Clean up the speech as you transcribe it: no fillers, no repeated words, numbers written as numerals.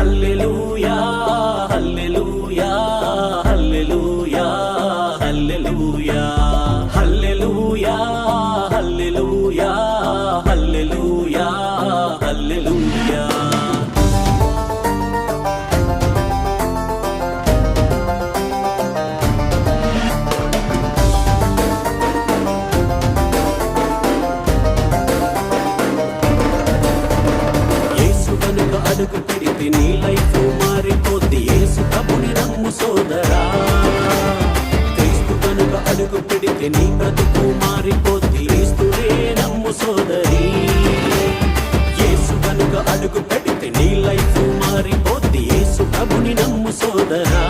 హల్లెలూయా హల్లెలూయా హల్లెలూయా హల్లెలూయా హల్లెలూయా హల్లెలూయా హల్లెలూయా హల్లెలూయా. అడుగు పెడితే నీ లైఫ్ మారిపోద్ది. యేసు ప్రభుని నమ్ము సోదరా. క్రీస్తు కనుక అడుగు పెడితే నీ బ్రతుకు మారిపోద్ది. క్రీస్తునే నమ్ము సోదరి. యేసు కనుక అడుగు పెడితే నీ లైఫ్ మారిపోద్ది. యేసు ప్రభుని నమ్ము సోదరా.